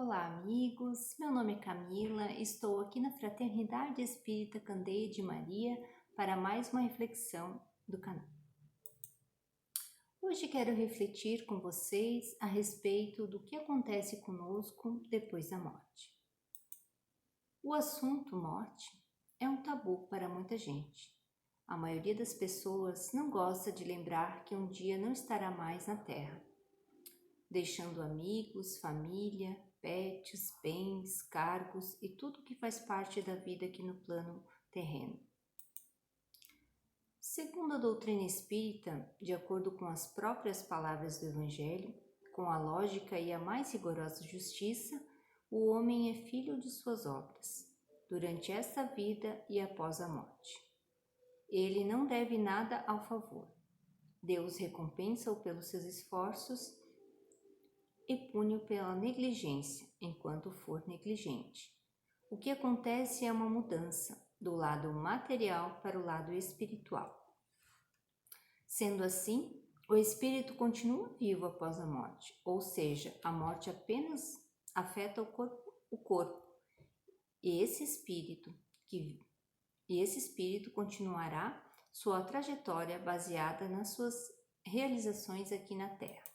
Olá, amigos. Meu nome é Camila. Estou aqui na Fraternidade Espírita Candeia de Maria para mais uma reflexão do canal. Hoje quero refletir com vocês a respeito do que acontece conosco depois da morte. O assunto morte é um tabu para muita gente. A maioria das pessoas não gosta de lembrar que um dia não estará mais na Terra, deixando amigos, família, pets, bens, cargos e tudo que faz parte da vida aqui no plano terreno. Segundo a doutrina espírita, de acordo com as próprias palavras do Evangelho, com a lógica e a mais rigorosa justiça, o homem é filho de suas obras, durante esta vida e após a morte. Ele não deve nada ao favor. Deus recompensa-o pelos seus esforços e pune-o pela negligência, enquanto for negligente. O que acontece é uma mudança do lado material para o lado espiritual. Sendo assim, o espírito continua vivo após a morte, ou seja, a morte apenas afeta o corpo. E esse espírito continuará sua trajetória baseada nas suas realizações aqui na Terra.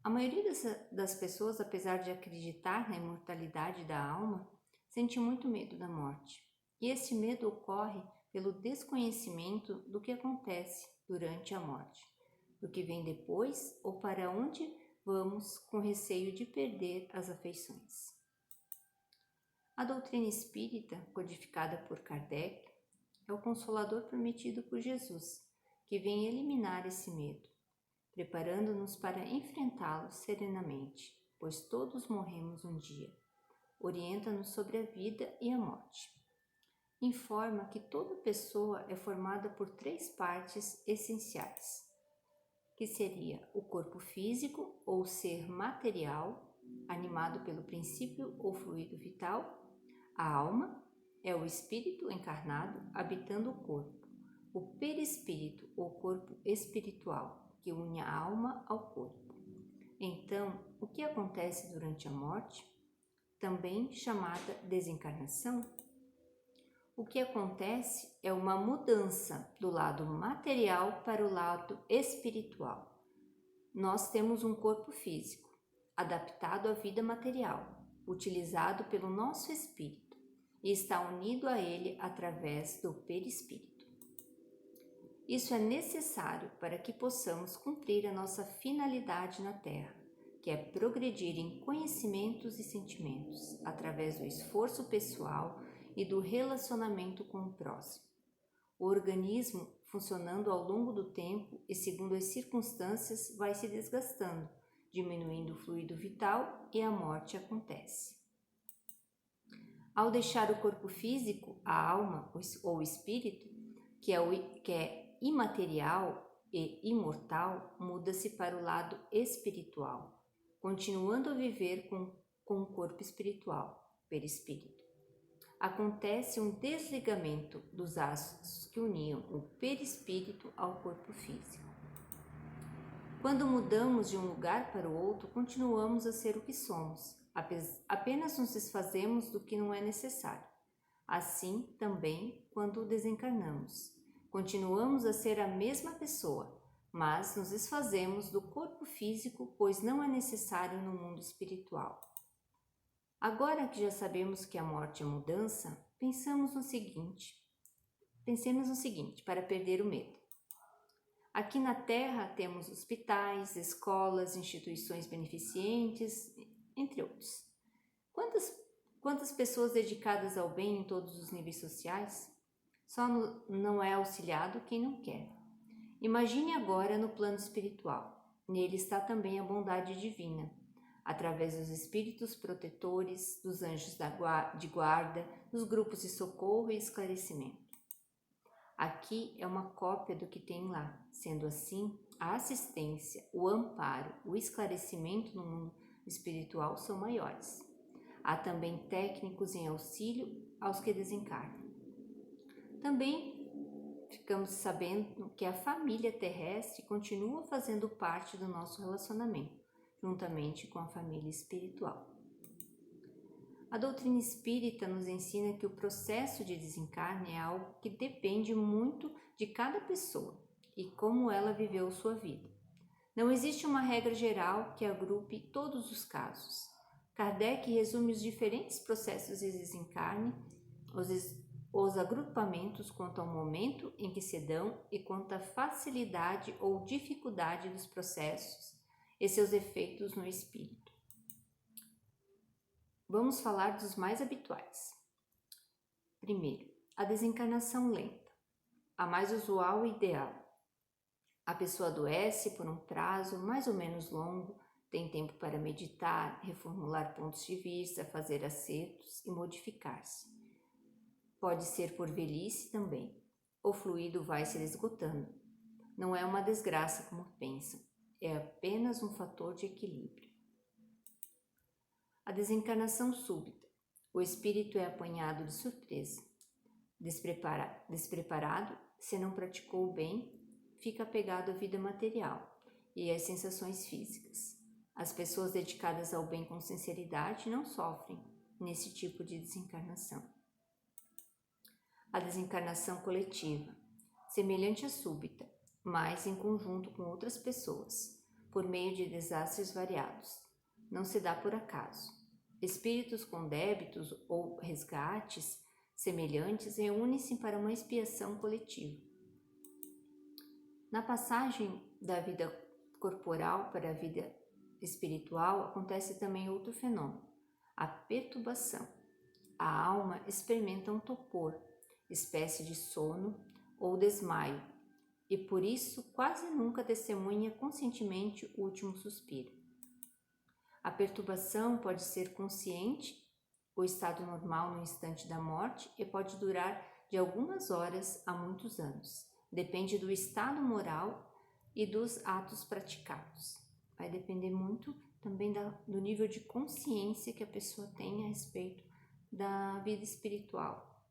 A maioria das pessoas, apesar de acreditar na imortalidade da alma, sente muito medo da morte. E esse medo ocorre pelo desconhecimento do que acontece durante a morte, do que vem depois ou para onde vamos com receio de perder as afeições. A doutrina espírita, codificada por Kardec, é o consolador prometido por Jesus, que vem eliminar esse medo, preparando-nos para enfrentá-lo serenamente, pois todos morremos um dia. Orienta-nos sobre a vida e a morte. Informa que toda pessoa é formada por 3 partes essenciais, que seria o corpo físico ou ser material, animado pelo princípio ou fluido vital. A alma é o espírito encarnado habitando o corpo. O perispírito ou corpo espiritual, que une a alma ao corpo. Então, o que acontece durante a morte, também chamada desencarnação? O que acontece é uma mudança do lado material para o lado espiritual. Nós temos um corpo físico, adaptado à vida material, utilizado pelo nosso espírito, e está unido a ele através do perispírito. Isso é necessário para que possamos cumprir a nossa finalidade na Terra, que é progredir em conhecimentos e sentimentos, através do esforço pessoal e do relacionamento com o próximo. O organismo, funcionando ao longo do tempo e segundo as circunstâncias, vai se desgastando, diminuindo o fluido vital e a morte acontece. Ao deixar o corpo físico, a alma ou o espírito, que é imaterial e imortal, muda-se para o lado espiritual, continuando a viver com o corpo espiritual, perispírito. Acontece um desligamento dos astros que uniam o perispírito ao corpo físico. Quando mudamos de um lugar para o outro, continuamos a ser o que somos, apenas nos desfazemos do que não é necessário. Assim também quando desencarnamos. Continuamos a ser a mesma pessoa, mas nos desfazemos do corpo físico, pois não é necessário no mundo espiritual. Agora que já sabemos que a morte é mudança, pensemos no seguinte, para perder o medo. Aqui na Terra temos hospitais, escolas, instituições beneficentes, entre outros. Quantas pessoas dedicadas ao bem em todos os níveis sociais? Só não é auxiliado quem não quer. Imagine agora no plano espiritual. Nele está também a bondade divina, através dos espíritos protetores, dos anjos de guarda, dos grupos de socorro e esclarecimento. Aqui é uma cópia do que tem lá. Sendo assim, a assistência, o amparo, o esclarecimento no mundo espiritual são maiores. Há também técnicos em auxílio aos que desencarnam. Também ficamos sabendo que a família terrestre continua fazendo parte do nosso relacionamento, juntamente com a família espiritual. A doutrina espírita nos ensina que o processo de desencarne é algo que depende muito de cada pessoa e como ela viveu sua vida. Não existe uma regra geral que agrupe todos os casos. Kardec resume os diferentes processos de desencarne, os agrupamentos quanto ao momento em que se dão e quanto à facilidade ou dificuldade dos processos e seus efeitos no espírito. Vamos falar dos mais habituais. Primeiro, a desencarnação lenta, a mais usual e ideal. A pessoa adoece por um prazo mais ou menos longo, tem tempo para meditar, reformular pontos de vista, fazer acertos e modificar-se. Pode ser por velhice também. O fluido vai se esgotando. Não é uma desgraça como pensam, é apenas um fator de equilíbrio. A desencarnação súbita. O espírito é apanhado de surpresa. Despreparado, se não praticou o bem, fica apegado à vida material e às sensações físicas. As pessoas dedicadas ao bem com sinceridade não sofrem nesse tipo de desencarnação. A desencarnação coletiva, semelhante à súbita, mas em conjunto com outras pessoas, por meio de desastres variados. Não se dá por acaso. Espíritos com débitos ou resgates semelhantes reúnem-se para uma expiação coletiva. Na passagem da vida corporal para a vida espiritual acontece também outro fenômeno, a perturbação. A alma experimenta um torpor, espécie de sono ou desmaio, e por isso quase nunca testemunha conscientemente o último suspiro. A perturbação pode ser consciente, o estado normal no instante da morte, e pode durar de algumas horas a muitos anos. Depende do estado moral e dos atos praticados. Vai depender muito também do nível de consciência que a pessoa tem a respeito da vida espiritual.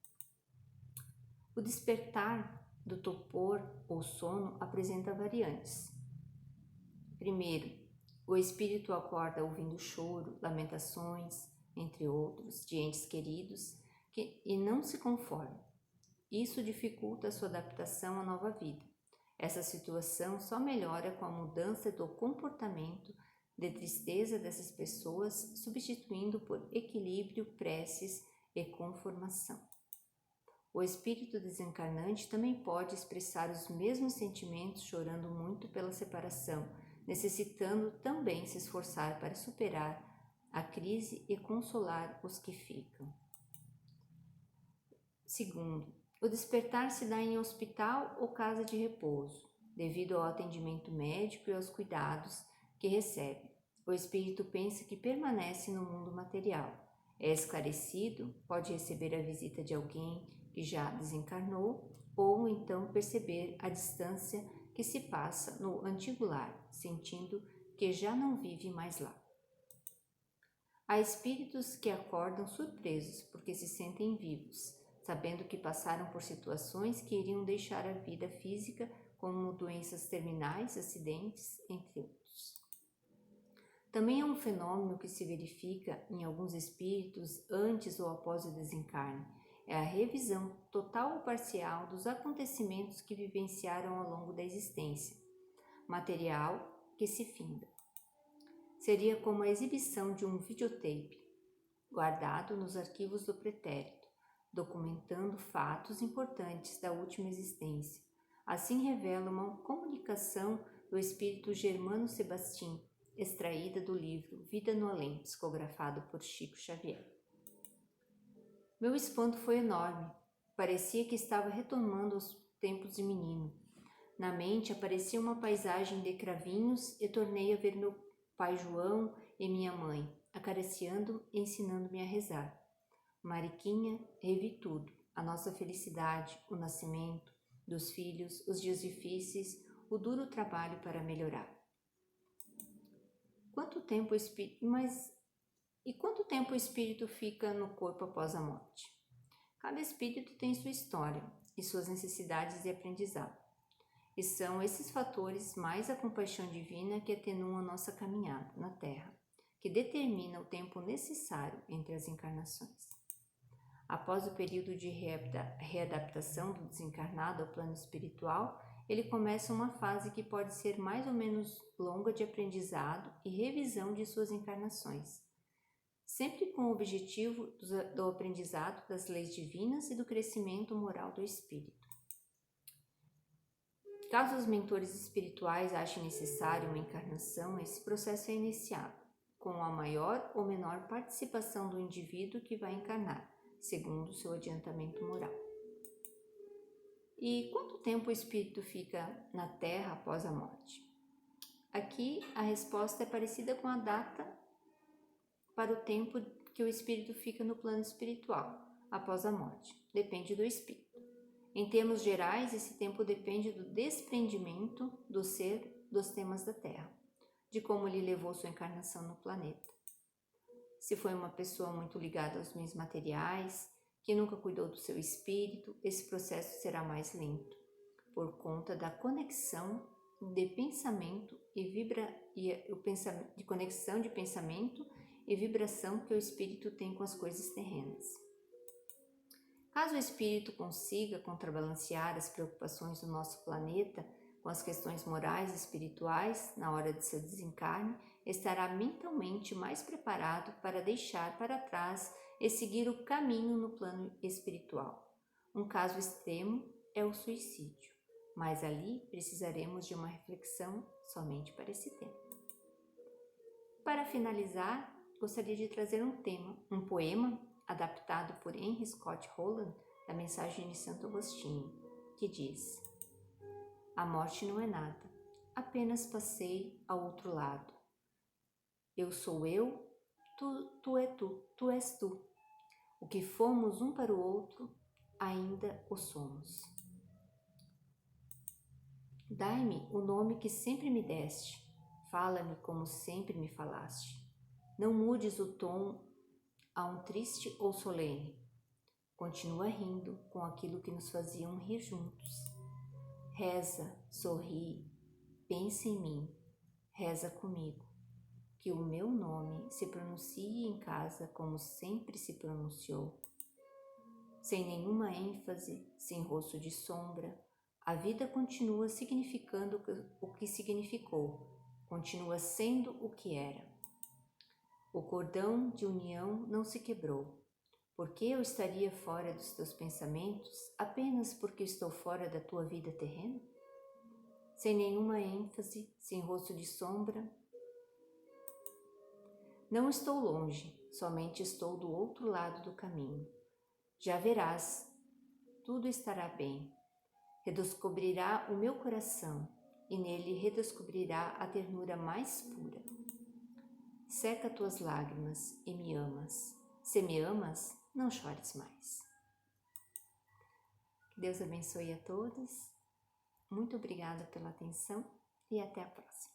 O despertar do torpor ou sono apresenta variantes. Primeiro, o espírito acorda ouvindo choro, lamentações, entre outros, de entes queridos e não se conforma. Isso dificulta a sua adaptação à nova vida. Essa situação só melhora com a mudança do comportamento de tristeza dessas pessoas, substituindo por equilíbrio, preces e conformação. O espírito desencarnante também pode expressar os mesmos sentimentos, chorando muito pela separação, necessitando também se esforçar para superar a crise e consolar os que ficam. Segundo, o despertar se dá em hospital ou casa de repouso, devido ao atendimento médico e aos cuidados que recebe. O espírito pensa que permanece no mundo material. É esclarecido, pode receber a visita de alguém que já desencarnou, ou então perceber a distância que se passa no antigo lar, sentindo que já não vive mais lá. Há espíritos que acordam surpresos porque se sentem vivos, sabendo que passaram por situações que iriam deixar a vida física, como doenças terminais, acidentes, entre outros. Também é um fenômeno que se verifica em alguns espíritos antes ou após o desencarne. É a revisão total ou parcial dos acontecimentos que vivenciaram ao longo da existência material que se finda. Seria como a exibição de um videotape, guardado nos arquivos do pretérito, documentando fatos importantes da última existência. Assim revela uma comunicação do espírito Germano Sebastião, extraída do livro Vida no Além, psicografado por Chico Xavier. Meu espanto foi enorme. Parecia que estava retomando os tempos de menino. Na mente aparecia uma paisagem de cravinhos e tornei a ver meu pai João e minha mãe, acariciando e ensinando-me a rezar. Mariquinha, revi tudo, a nossa felicidade, o nascimento dos filhos, os dias difíceis, o duro trabalho para melhorar. Quanto tempo o espírito fica no corpo após a morte? Cada espírito tem sua história e suas necessidades de aprendizado. E são esses fatores mais a compaixão divina que atenuam a nossa caminhada na Terra, que determina o tempo necessário entre as encarnações. Após o período de readaptação do desencarnado ao plano espiritual, ele começa uma fase que pode ser mais ou menos longa de aprendizado e revisão de suas encarnações, sempre com o objetivo do aprendizado das leis divinas e do crescimento moral do espírito. Caso os mentores espirituais achem necessário uma encarnação, esse processo é iniciado, com a maior ou menor participação do indivíduo que vai encarnar, segundo o seu adiantamento moral. E quanto tempo o espírito fica na Terra após a morte? Aqui a resposta é parecida com a data para o tempo que o espírito fica no plano espiritual após a morte. Depende do espírito. Em termos gerais, esse tempo depende do desprendimento do ser dos temas da Terra, de como ele levou sua encarnação no planeta. Se foi uma pessoa muito ligada aos bens materiais, que nunca cuidou do seu espírito, esse processo será mais lento, por conta da conexão de pensamento conexão de pensamento e vibração que o espírito tem com as coisas terrenas. Caso o espírito consiga contrabalancear as preocupações do nosso planeta com as questões morais e espirituais na hora de seu desencarne, estará mentalmente mais preparado para deixar para trás e seguir o caminho no plano espiritual. Um caso extremo é o suicídio, mas ali precisaremos de uma reflexão somente para esse tema. Para finalizar, gostaria de trazer um poema adaptado por Henry Scott Holland da Mensagem de Santo Agostinho, que diz: a morte não é nada, apenas passei ao outro lado. Eu sou eu, tu és tu. O que fomos um para o outro, ainda o somos. Dai-me o nome que sempre me deste, fala-me como sempre me falaste. Não mudes o tom a um triste ou solene. Continua rindo com aquilo que nos faziam rir juntos. Reza, sorri, pensa em mim, reza comigo, que o meu nome se pronuncie em casa como sempre se pronunciou. Sem nenhuma ênfase, sem rosto de sombra, a vida continua significando o que significou, continua sendo o que era. O cordão de união não se quebrou. Por que eu estaria fora dos teus pensamentos apenas porque estou fora da tua vida terrena? Sem nenhuma ênfase, sem rosto de sombra. Não estou longe, somente estou do outro lado do caminho. Já verás, tudo estará bem. Redescobrirá o meu coração e nele redescobrirá a ternura mais pura. Seca tuas lágrimas e me amas. Se me amas, não chores mais. Que Deus abençoe a todos. Muito obrigada pela atenção e até a próxima.